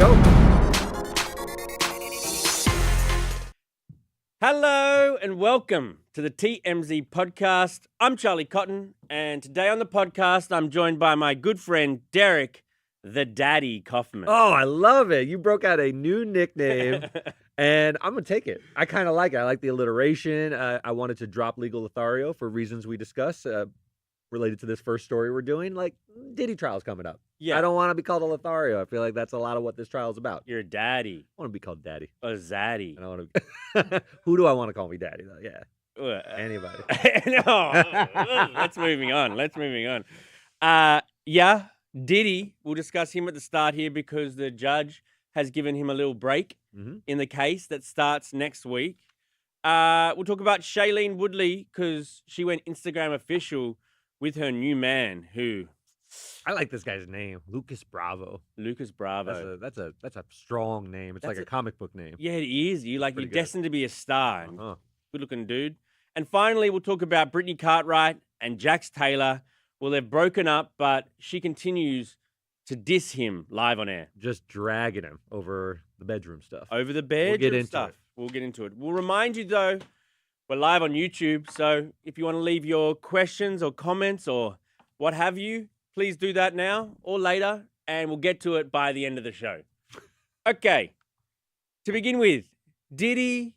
go. Hello and welcome to the TMZ Podcast. I'm Charlie Cotton, and today on the podcast, I'm joined by my good friend Derek, the Daddy Kaufman. Oh, I love it. You broke out a new nickname, and I'm going to take it. I kind of like it. I like the alliteration. I wanted to drop legal Lothario for reasons we discuss related to this first story we're doing. Like, Diddy trial's coming up. Yeah. I don't want to be called a Lothario. I feel like that's a lot of what this trial is about. You're a daddy. I want to be called Daddy. Or Zaddy. I don't want to. Who do I want to call me Daddy, though? Yeah. Anybody. No, let's moving on. Yeah, Diddy, we'll discuss him at the start here because the judge has given him a little break in the case that starts next week. We'll talk about Shailene Woodley because she went Instagram official with her new man who... I like this guy's name, Lucas Bravo. Lucas Bravo. That's a strong name. It's like a comic book name. Yeah, it is. You're destined to be a star. Uh-huh. Good looking dude. And finally, we'll talk about Britney Cartwright and Jax Taylor. Well, they've broken up, but she continues to diss him live on air. Just dragging him over the bedroom stuff. Over the bedroom stuff. We'll get into it. We'll remind you, though, we're live on YouTube. So if you want to leave your questions or comments or what have you, please do that now or later, and we'll get to it by the end of the show. Okay. To begin with, Diddy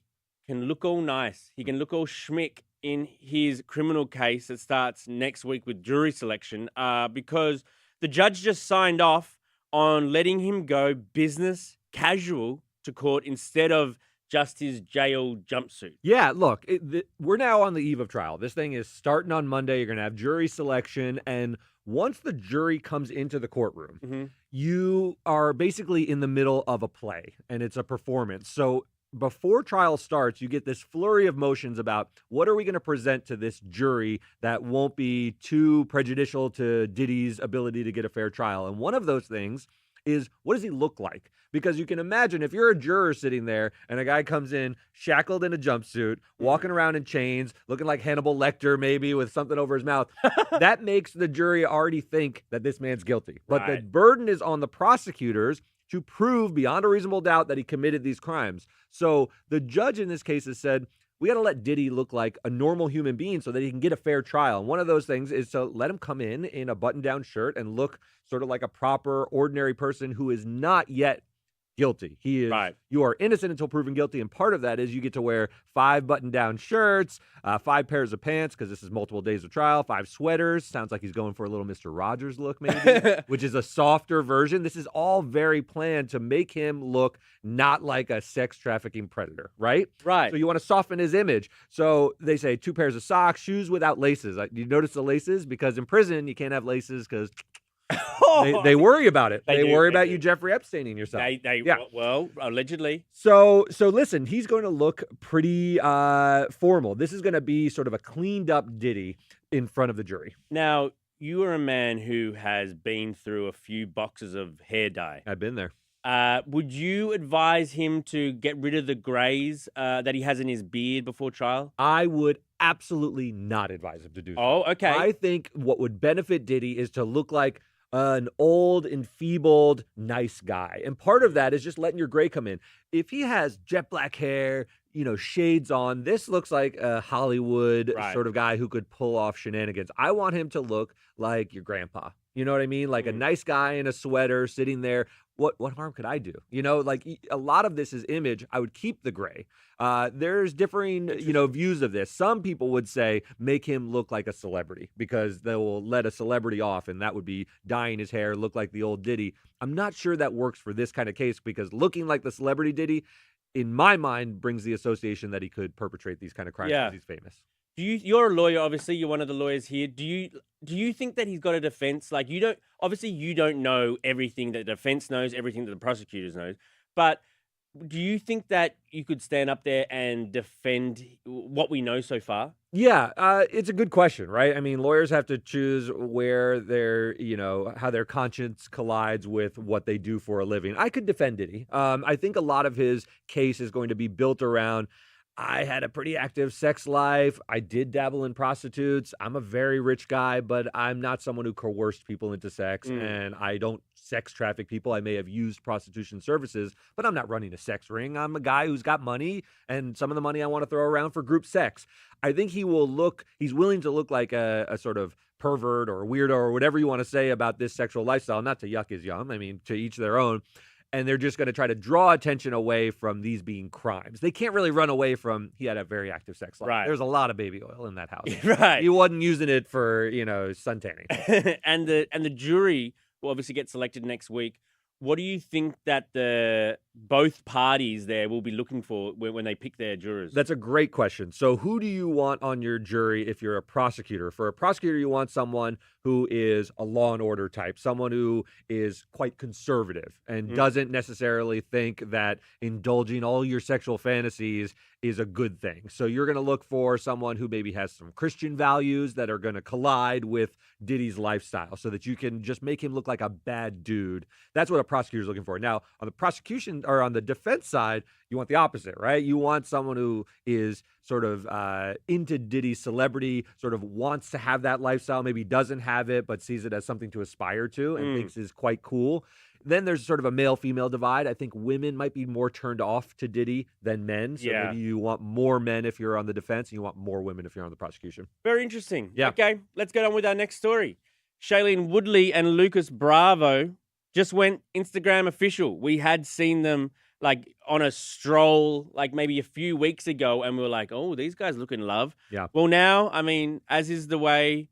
can look all nice. He can look all schmick in his criminal case that starts next week with jury selection because the judge just signed off on letting him go business casual to court instead of just his jail jumpsuit. Yeah, look, we're now on the eve of trial. This thing is starting on Monday. You're going to have jury selection, and once the jury comes into the courtroom, you are basically in the middle of a play, and it's a performance. So before trial starts, you get this flurry of motions about what are we going to present to this jury that won't be too prejudicial to Diddy's ability to get a fair trial. And one of those things is, what does he look like? Because you can imagine if you're a juror sitting there and a guy comes in shackled in a jumpsuit, walking around in chains, looking like Hannibal Lecter maybe with something over his mouth, that makes the jury already think that this man's guilty. But the burden is on the prosecutors to prove beyond a reasonable doubt that he committed these crimes. So the judge in this case has said, we got to let Diddy look like a normal human being so that he can get a fair trial. And one of those things is to let him come in a button-down shirt and look sort of like a proper, ordinary person who is not yet guilty. He is. Right. You are innocent until proven guilty, and part of that is you get to wear 5 button-down shirts, 5 pairs of pants, because this is multiple days of trial, 5 sweaters. Sounds like he's going for a little Mr. Rogers look, maybe, which is a softer version. This is all very planned to make him look not like a sex trafficking predator, right? Right. So you want to soften his image. So they say 2 pairs of socks, shoes without laces. You notice the laces? Because in prison, you can't have laces because... They worry about it. They worry about you Jeffrey Epsteining yourself. Well, allegedly. So listen, he's going to look pretty formal. This is going to be sort of a cleaned up Diddy in front of the jury. Now, you are a man who has been through a few boxes of hair dye. I've been there. Would you advise him to get rid of the grays that he has in his beard before trial? I would absolutely not advise him to do so. Oh, okay. I think what would benefit Diddy is to look like an old, enfeebled, nice guy. And part of that is just letting your gray come in. If he has jet black hair, shades on, this looks like a Hollywood sort of guy who could pull off shenanigans. I want him to look like your grandpa. You know what I mean? Like a nice guy in a sweater sitting there. What harm could I do? Like a lot of this is image. I would keep the gray. There's differing, views of this. Some people would say make him look like a celebrity because they will let a celebrity off, and that would be dyeing his hair, look like the old Diddy. I'm not sure that works for this kind of case because looking like the celebrity Diddy, in my mind, brings the association that he could perpetrate these kind of crimes because he's famous. You're a lawyer, obviously. You're one of the lawyers here. Do you think that he's got a defense? Like, you don't know everything that the defense knows, everything that the prosecutors knows. But do you think that you could stand up there and defend what we know so far? Yeah, it's a good question, right? I mean, lawyers have to choose where how their conscience collides with what they do for a living. I could defend Diddy. I think a lot of his case is going to be built around I had a pretty active sex life. I did dabble in prostitutes. I'm a very rich guy, but I'm not someone who coerced people into sex, and I don't sex traffic people. I may have used prostitution services, but I'm not running a sex ring. I'm a guy who's got money, and some of the money I want to throw around for group sex. I think he's willing to look like a sort of pervert or weirdo or whatever you want to say about this sexual lifestyle. Not to yuck his yum. I mean, to each their own. And they're just going to try to draw attention away from these being crimes. They can't really run away from he had a very active sex life. Right. There's a lot of baby oil in that house. Right. He wasn't using it for, sun tanning. and the jury will obviously get selected next week. What do you think that both parties there will be looking for when they pick their jurors? That's a great question. So who do you want on your jury if you're a prosecutor? For a prosecutor, you want someone who is a law and order type, someone who is quite conservative and doesn't necessarily think that indulging all your sexual fantasies is a good thing. So you're going to look for someone who maybe has some Christian values that are going to collide with Diddy's lifestyle so that you can just make him look like a bad dude. That's what a prosecutor's looking for. Now, on the prosecution or on the defense side, you want the opposite, right? You want someone who is sort of into Diddy's celebrity, sort of wants to have that lifestyle, maybe doesn't have it, but sees it as something to aspire to and thinks is quite cool. Then there's sort of a male-female divide. I think women might be more turned off to Diddy than men. So maybe you want more men if you're on the defense, and you want more women if you're on the prosecution. Very interesting. Yeah. Okay, let's get on with our next story. Shailene Woodley and Lucas Bravo just went Instagram official. We had seen them like on a stroll like maybe a few weeks ago, and we were like, oh, these guys look in love. Yeah. Well, now, I mean, as is the way,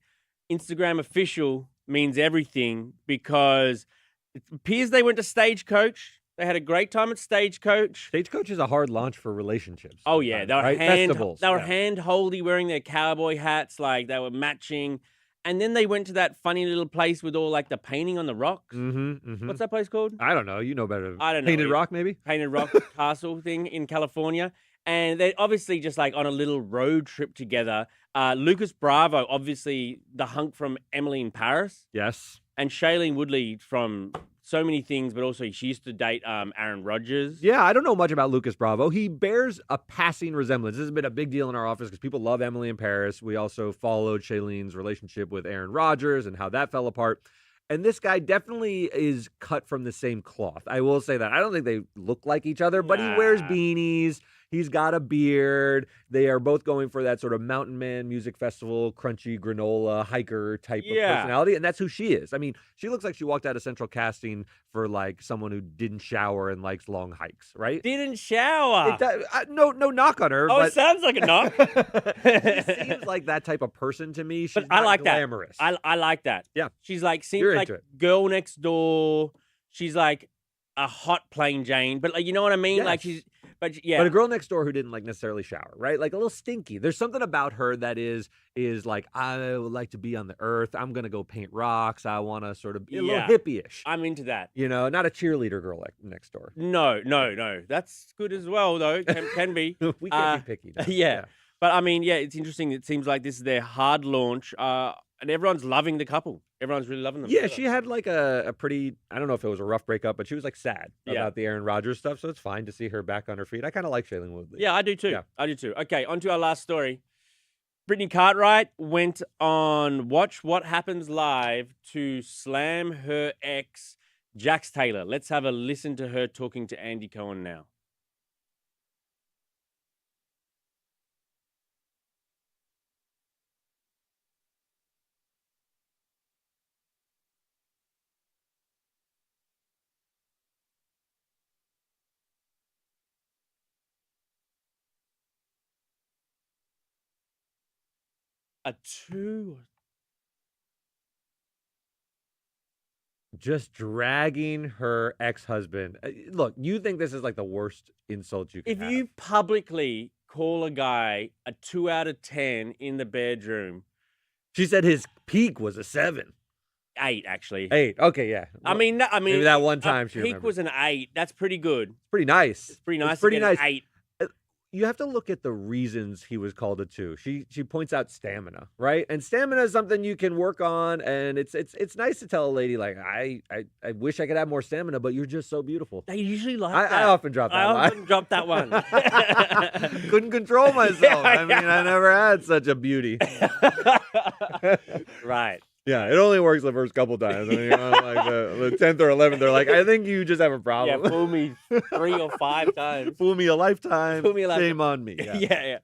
Instagram official means everything because it appears they went to Stagecoach. They had a great time at Stagecoach. Stagecoach is a hard launch for relationships. Oh, yeah. They were, right? Festivals. They were hand-holdy wearing their cowboy hats. Like, they were matching. And then they went to that funny little place with all, like, the painting on the rocks. What's that place called? I don't know. You know better. I don't know. Painted Rock, maybe? Painted Rock Castle thing in California. And they're obviously just, like, on a little road trip together. Lucas Bravo, obviously the hunk from Emily in Paris. Yes. And Shailene Woodley from so many things, but also she used to date Aaron Rodgers. Yeah, I don't know much about Lucas Bravo. He bears a passing resemblance. This has been a big deal in our office because people love Emily in Paris. We also followed Shailene's relationship with Aaron Rodgers and how that fell apart. And this guy definitely is cut from the same cloth. I will say that. I don't think they look like each other, but he wears beanies. He's got a beard. They are both going for that sort of mountain man music festival, crunchy granola hiker type of personality. And that's who she is. I mean, she looks like she walked out of central casting for like someone who didn't shower and likes long hikes, right? Didn't shower. No knock on her. Oh, but it sounds like a knock. she seems like that type of person to me. She's but I like glamorous. that. I like that. Yeah. She's like, seems You're like into it. girl next door. She's like a hot plain Jane. But like, you know what I mean? Yes. Like she's, but yeah. But a girl next door who didn't like necessarily shower, right? Like a little stinky. There's something about her that is like, I would like to be on the earth. I'm going to go paint rocks. I want to sort of be a little hippie-ish. I'm into that. You know, not a cheerleader girl like next door. No. That's good as well, though. Can be. We can't be picky. Yeah. But I mean, yeah, it's interesting. It seems like this is their hard launch. And everyone's loving the couple. Everyone's really loving them. Yeah, she had like a pretty, I don't know if it was a rough breakup, but she was like sad about the Aaron Rodgers stuff. So it's fine to see her back on her feet. I kind of like Shailene Woodley. Yeah, I do too. Okay, on to our last story. Britney Cartwright went on Watch What Happens Live to slam her ex, Jax Taylor. Let's have a listen to her talking to Andy Cohen now. Just dragging her ex-husband. Look, you think this is like the worst insult you can have. If you publicly call a guy a 2 out of 10 in the bedroom. She said his peak was a 7. 8, actually. 8. Okay, yeah. I mean, maybe that one time she peak remembered. was an 8. That's pretty good. It's pretty nice. It's pretty nice. It's pretty nice. 8. you have to look at the reasons he was called a two. She points out stamina, right? And stamina is something you can work on, and it's nice to tell a lady like, I wish I could have more stamina, but you're just so beautiful. They usually like that. I often drop that line. I often drop that one. Couldn't control myself. I mean, I never had such a beauty. Right. Yeah, it only works the first couple times. I mean, you're on like the 10th or 11th, they're like, I think you just have a problem. Yeah, fool me 3 or 5 times. Fool me a lifetime. Fool me a lifetime. Shame on me. Yeah. Yeah.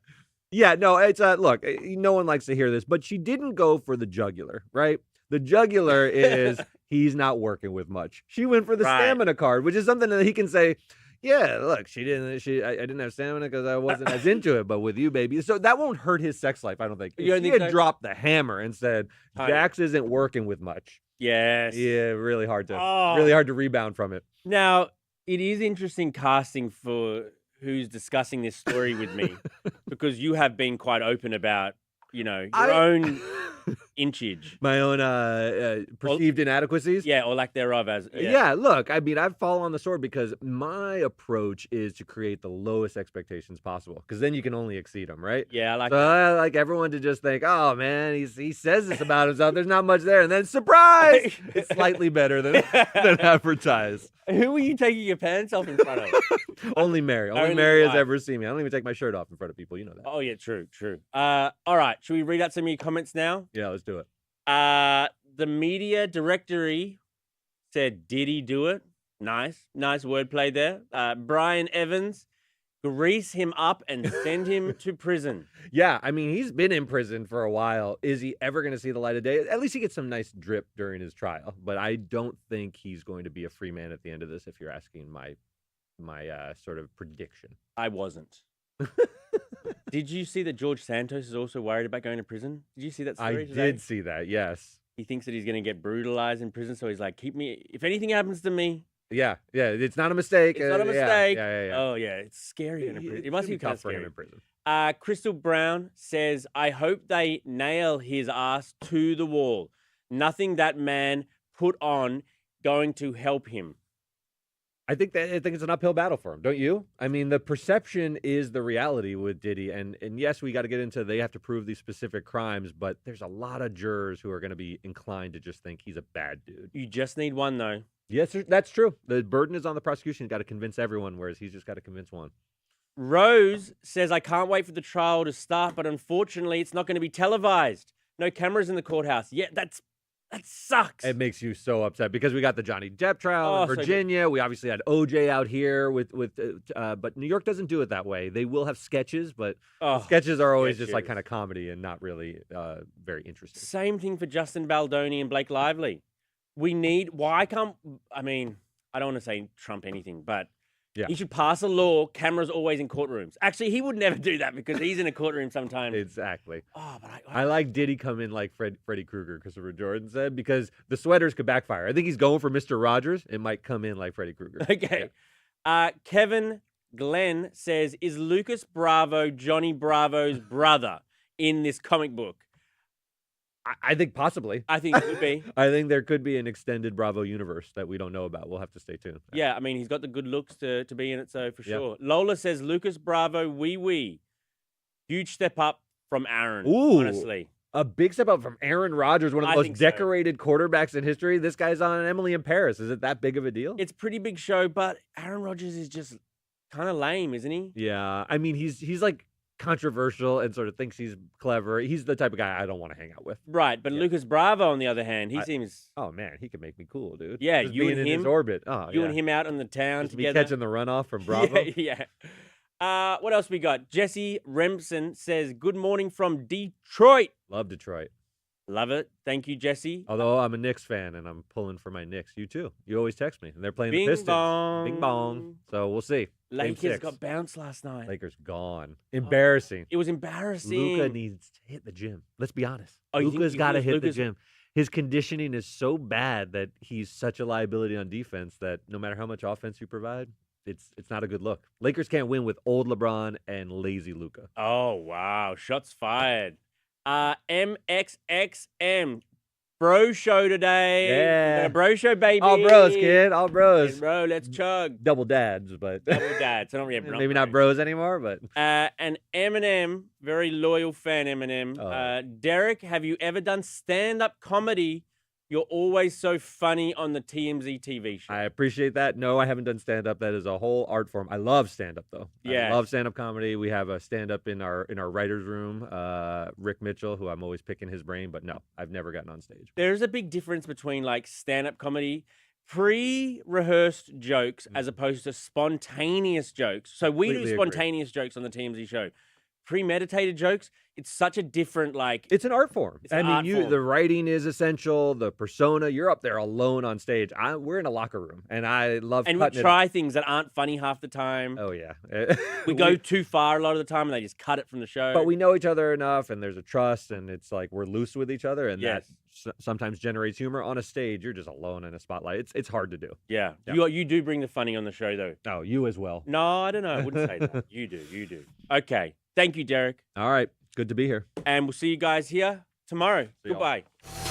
Yeah, no, it's look, no one likes to hear this, but she didn't go for the jugular, right? The jugular is he's not working with much. She went for the stamina card, which is something that he can say, yeah, look, I didn't have stamina because I wasn't as into it, but with you, baby. So that won't hurt his sex life, I don't think. If he had dropped the hammer and said, Jax isn't working with much. Yes. Yeah, really hard to rebound from it. Now, it is interesting casting for who's discussing this story with me because you have been quite open about, your own inchage. My own perceived inadequacies? Yeah, or lack thereof. Yeah, look, I mean, I fall on the sword because my approach is to create the lowest expectations possible because then you can only exceed them, right? Yeah, I like that. I like everyone to just think, oh, man, he says this about himself. There's not much there. And then, surprise! It's slightly better than advertised. Who are you taking your pants off in front of? Only Mary. Only Mary has ever seen me. I don't even take my shirt off in front of people. You know that. Oh, yeah, true. All right. Should we read out some of your comments now? Yeah, let's do it. The media directory said, Diddy do it? Nice wordplay there. Brian Evans, grease him up and send him to prison. Yeah, I mean, he's been in prison for a while. Is he ever going to see the light of day? At least he gets some nice drip during his trial, but I don't think he's going to be a free man at the end of this, if you're asking my sort of prediction. I wasn't. Did you see that George Santos is also worried about going to prison? Did you see that story today? I did see that, yes. He thinks that he's going to get brutalized in prison, so he's like, if anything happens to me. Yeah, it's not a mistake. It's not a mistake. Yeah. Oh, yeah, it's scary in a prison. It must be tough for him in prison. Crystal Brown says, I hope they nail his ass to the wall. Nothing that man put on going to help him. I think it's an uphill battle for him, don't you? I mean, the perception is the reality with Diddy, and yes, we got to get into they have to prove these specific crimes, but there's a lot of jurors who are going to be inclined to just think he's a bad dude. You just need one, though. Yes, that's true. The burden is on the prosecution. He's got to convince everyone, whereas he's just got to convince one. Rose says, I can't wait for the trial to start, but unfortunately, it's not going to be televised. No cameras in the courthouse. Yeah, that sucks. It makes you so upset because we got the Johnny Depp trial in Virginia. We obviously had OJ out here but New York doesn't do it that way. They will have sketches, but sketches are always just like kind of comedy and not really very interesting. Same thing for Justin Baldoni and Blake Lively. I don't want to say Trump anything, but he should pass a law, cameras always in courtrooms. Actually, he would never do that because he's in a courtroom sometimes. Exactly. Oh, but I like Diddy come in like Freddy Krueger, Christopher Jordan said, because the sweaters could backfire. I think he's going for Mr. Rogers. It might come in like Freddy Krueger. Okay. Yeah. Kevin Glenn says, is Lucas Bravo Johnny Bravo's brother in this comic book? I think possibly. I think it could be. I think there could be an extended Bravo universe that we don't know about. We'll have to stay tuned. Yeah, I mean, he's got the good looks to be in it, so for sure. Lola says, Lucas Bravo, wee. Huge step up from Aaron, honestly. A big step up from Aaron Rodgers, one of the most decorated quarterbacks in history. This guy's on Emily in Paris. Is it that big of a deal? It's a pretty big show, but Aaron Rodgers is just kind of lame, isn't he? Yeah, I mean, he's like controversial and sort of thinks he's clever. He's the type of guy I don't want to hang out with. Right, but Lucas Bravo, on the other hand, he seems... Oh, man, he can make me cool, dude. Yeah, just you and him. in his orbit. Oh, you and him out on the town just together. Me catching the runoff from Bravo. Yeah. What else we got? Jesse Remsen says, good morning from Detroit. Love Detroit. Love it. Thank you, Jesse. Although I'm a Knicks fan and I'm pulling for my Knicks. You too. You always text me. And they're playing Bing the Pistons. bong. Bing bong. So we'll see. Lakers got bounced last night. Lakers gone. Embarrassing. It was embarrassing. Luka needs to hit the gym. Let's be honest. Luka's got to hit the gym. His conditioning is so bad that he's such a liability on defense that no matter how much offense you provide, it's not a good look. Lakers can't win with old LeBron and lazy Luka. Oh, wow. Shots fired. MXXM. bro show today. Yeah. We got a bro show, baby. All bros, kid. All bros. Yeah, bro, let's chug. Double dads, but Double dads. I don't really maybe not bros anymore, but and Eminem, very loyal fan, Eminem. Derek, have you ever done stand-up comedy? You're always so funny on the TMZ TV show. I appreciate that. No, I haven't done stand-up. That is a whole art form. I love stand-up though. Yeah, I love stand-up comedy. We have a stand-up in our writers' room. Rick Mitchell, who I'm always picking his brain, but no, I've never gotten on stage. There's a big difference between like stand-up comedy, pre-rehearsed jokes, as opposed to spontaneous jokes. So we do Completely spontaneous jokes on the TMZ show. Premeditated jokes, it's such a different It's an art form. It's an art form. The writing is essential. The persona, you're up there alone on stage. We're in a locker room, and I love. And we try things that aren't funny half the time. Oh yeah, we go too far a lot of the time, and they just cut it from the show. But we know each other enough, and there's a trust, and it's like we're loose with each other, and that sometimes generates humor. On a stage, you're just alone in a spotlight. It's hard to do. Yeah. You do bring the funny on the show, though. Oh, you as well. No, I don't know. I wouldn't say that. You do. Okay. Thank you, Derek. All right. Good to be here. And we'll see you guys here tomorrow. See y'all. Goodbye.